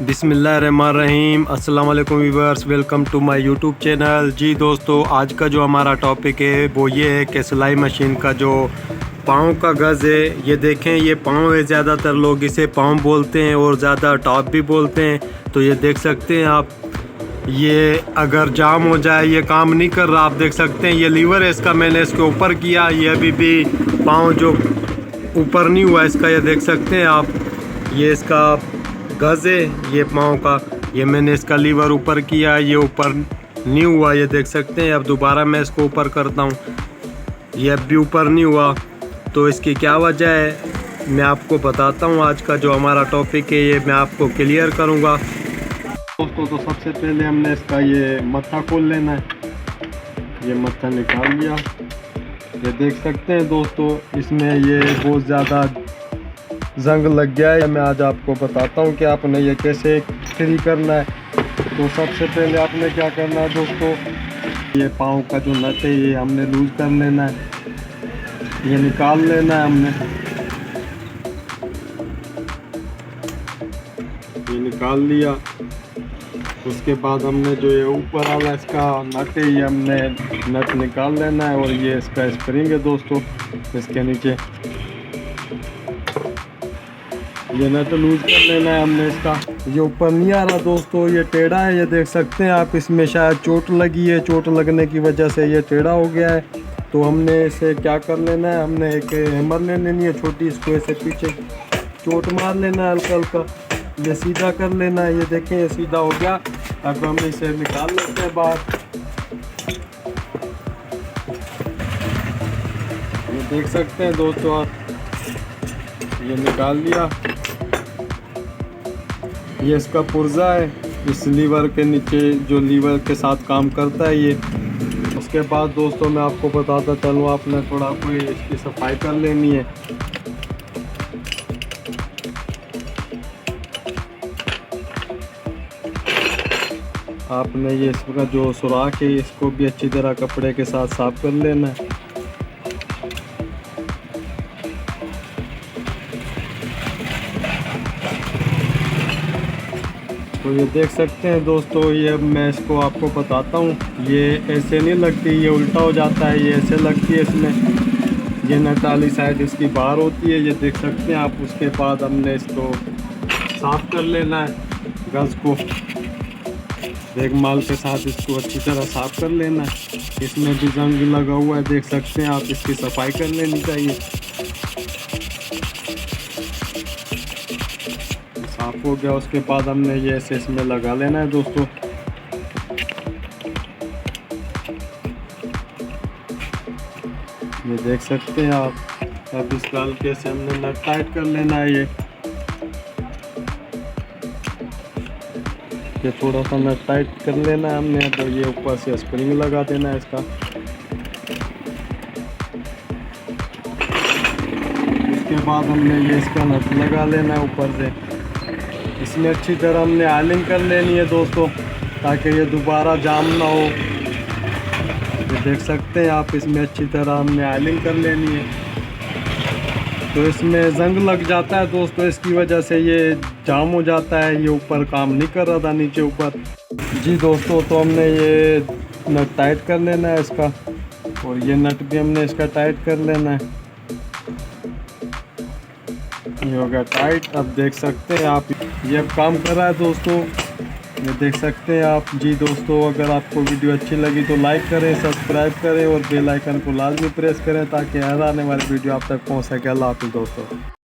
बिस्मिल्लाहिर्रहमानिर्रहीम। अस्सलाम वालेकुम viewers, welcome to my YouTube channel. जी दोस्तों, आज का जो हमारा टॉपिक है वो ये है कि सिलाई मशीन का जो पाँव का गज़ है, ये देखें, ये पाँव है। ज़्यादातर लोग इसे पाँव बोलते हैं और ज़्यादा टॉप भी बोलते हैं। तो ये देख सकते हैं आप, ये अगर जाम हो जाए, ये काम नहीं कर रहा, आप देख सकते हैं। ये लीवर है इसका, मैंने इसके ऊपर किया, ये अभी भी पाँव जो ऊपर नहीं हुआ इसका, ये देख सकते हैं आप। ये इसका गज़ है, ये पाँव का, ये मैंने इसका लीवर ऊपर किया, ये ऊपर नहीं हुआ, ये देख सकते हैं। अब दोबारा मैं इसको ऊपर करता हूँ, ये अब भी ऊपर नहीं हुआ। तो इसकी क्या वजह है मैं आपको बताता हूँ। आज का जो हमारा टॉपिक है ये मैं आपको क्लियर करूँगा दोस्तों। तो सबसे पहले हमने इसका ये मत्था खोल लेना है। ये मत्था निकाल लिया, ये देख सकते हैं दोस्तों, इसमें ये बहुत ज़्यादा जंग लग गया है। मैं आज आपको बताता हूँ कि आपने ये कैसे फ्री करना है। तो सबसे पहले आपने क्या करना है दोस्तों, ये पाँव का जो नट है ये हमने लूज कर लेना है, ये निकाल लेना है हमने। ये निकाल लिया, उसके बाद हमने जो ये ऊपर वाला इसका नट है ये हमने नट निकाल लेना है। और ये इसका स्प्रिंग है दोस्तों, इसके नीचे ये नट लूज कर लेना है हमने इसका। ये ऊपर नहीं आ रहा दोस्तों, ये टेढ़ा है, ये देख सकते हैं आप। इसमें शायद चोट लगी है, चोट लगने की वजह से ये टेढ़ा हो गया है। तो हमने इसे क्या कर लेना है, हमने एक हैमर ले लेनी है छोटी, इसको ऐसे पीछे चोट मार लेना है हल्का हल्का, ये सीधा कर लेना है। ये देखें, ये सीधा हो गया। अब हम इसे निकाल लेते हैं बाहर। ये देख सकते हैं दोस्तों आप, ये निकाल लिया। ये इसका पुर्जा है, इस लीवर के नीचे जो लीवर के साथ काम करता है ये। उसके बाद दोस्तों मैं आपको बताता चलूँ, आपने थोड़ा कोई इसकी सफाई कर लेनी है। आपने ये इसका जो सुराख है इसको भी अच्छी तरह कपड़े के साथ साफ कर लेना है। तो ये देख सकते हैं दोस्तों, ये अब मैं इसको आपको बताता हूँ। ये ऐसे नहीं लगती, ये उल्टा हो जाता है, ये ऐसे लगती है। इसमें ये नट वाली साइड इसकी बाहर होती है, ये देख सकते हैं आप। उसके बाद हमने इसको साफ़ कर लेना है, गज़ को देखभाल के साथ इसको अच्छी तरह साफ़ कर लेना है। इसमें भी जंग लगा हुआ है, देख सकते हैं आप। इसकी सफाई कर लेनी चाहिए। साफ हो गया, उसके बाद हमने ये ऐसे इसमें लगा लेना है दोस्तों। ये देख सकते हैं आप। अब इस डाल के से हमने नट टाइट कर लेना है। ये थोड़ा सा नट टाइट कर लेना है हमने। तो ये ऊपर से स्प्रिंग लगा देना है इसका। उसके बाद हमने ये इसका नट लगा लेना है ऊपर से। इसमें अच्छी तरह हमने आयलिंग कर लेनी है दोस्तों, ताकि ये दोबारा जाम ना हो। ये देख सकते हैं आप, इसमें अच्छी तरह हमने आयलिंग कर लेनी है। तो इसमें जंग लग जाता है दोस्तों, इसकी वजह से ये जाम हो जाता है। ये ऊपर काम नहीं कर रहा था, नीचे ऊपर। जी दोस्तों, तो हमने ये नट टाइट कर लेना है इसका, और ये नट भी हमने इसका टाइट कर लेना है। ये हो गया टाइट। अब देख सकते हैं आप, ये अब काम कर रहा है दोस्तों, ये देख सकते हैं आप। जी दोस्तों, अगर आपको वीडियो अच्छी लगी तो लाइक करें, सब्सक्राइब करें और बेल आइकन को लाजमी प्रेस करें, ताकि हर आने वाली वीडियो आप तक पहुंच सके। अल्लाह हाफ़िज़ दोस्तों।